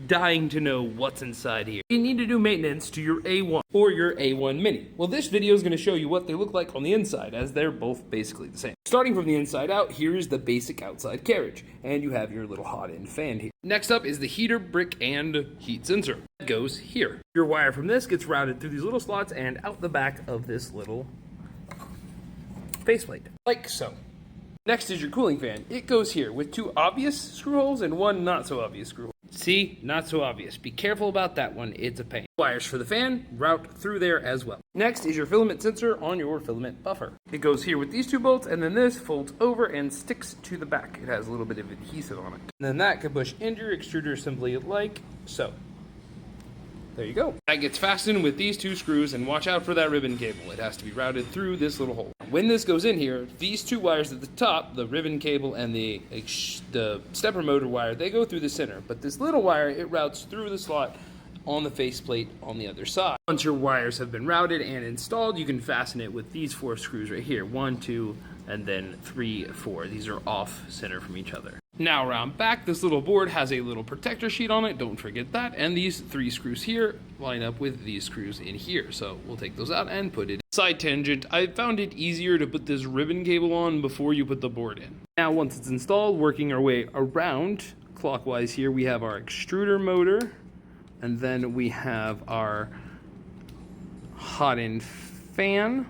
dying to know what's inside here. You need to do maintenance to your A1 or your A1 Mini. Well, this video is going to show you what they look like on the inside, as they're both basically the same. Starting from the inside out, here's the basic outside carriage, and you have your little hot end fan here. Next up is the heater, brick, and heat sensor. That goes here. Your wire from this gets routed through these little slots and out the back of this little faceplate, like so. Next is your cooling fan. It goes here with two obvious screw holes and one not so obvious screw hole. See, not so obvious. Be careful about that one, it's a pain. Wires for the fan route through there as well. Next is your filament sensor on your filament buffer. It goes here with these two bolts, and then this folds over and sticks to the back. It has a little bit of adhesive on it. And then that can push into your extruder simply like so. There you go. That gets fastened with these two screws, and watch out for that ribbon cable. It has to be routed through this little hole. When this goes in here, these two wires at the top, the ribbon cable and the stepper motor wire, they go through the center. But this little wire, it routes through the slot on the faceplate on the other side. Once your wires have been routed and installed, you can fasten it with these 4 screws right here. 1, 2, and then 3, 4. These are off center from each other. Now around back, this little board has a little protector sheet on it, don't forget that, and these 3 screws here line up with these screws in here, so we'll take those out and put it in. Side tangent, I found it easier to put this ribbon cable on before you put the board in. Now once it's installed, working our way around clockwise here, we have our extruder motor, and then we have our hot end fan.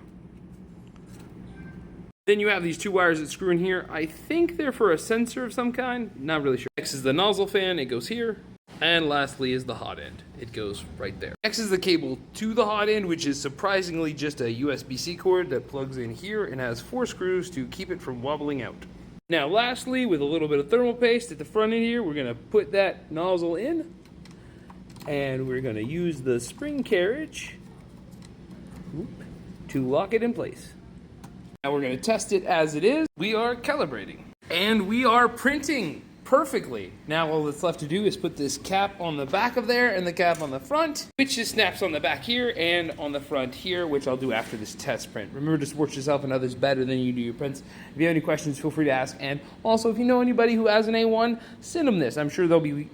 Then you have these 2 wires that screw in here. I think they're for a sensor of some kind. Not really sure. Next is the nozzle fan. It goes here. And lastly is the hot end. It goes right there. Next is the cable to the hot end, which is surprisingly just a USB-C cord that plugs in here and has 4 screws to keep it from wobbling out. Now lastly, with a little bit of thermal paste at the front end here, we're going to put that nozzle in. And we're going to use the spring carriage to lock it in place. Now we're going to test it as it is. We are calibrating. And we are printing perfectly. Now all that's left to do is put this cap on the back of there and the cap on the front, which just snaps on the back here and on the front here, which I'll do after this test print. Remember to support yourself and others better than you do your prints. If you have any questions, feel free to ask. And also, if you know anybody who has an A1, send them this. I'm sure they'll be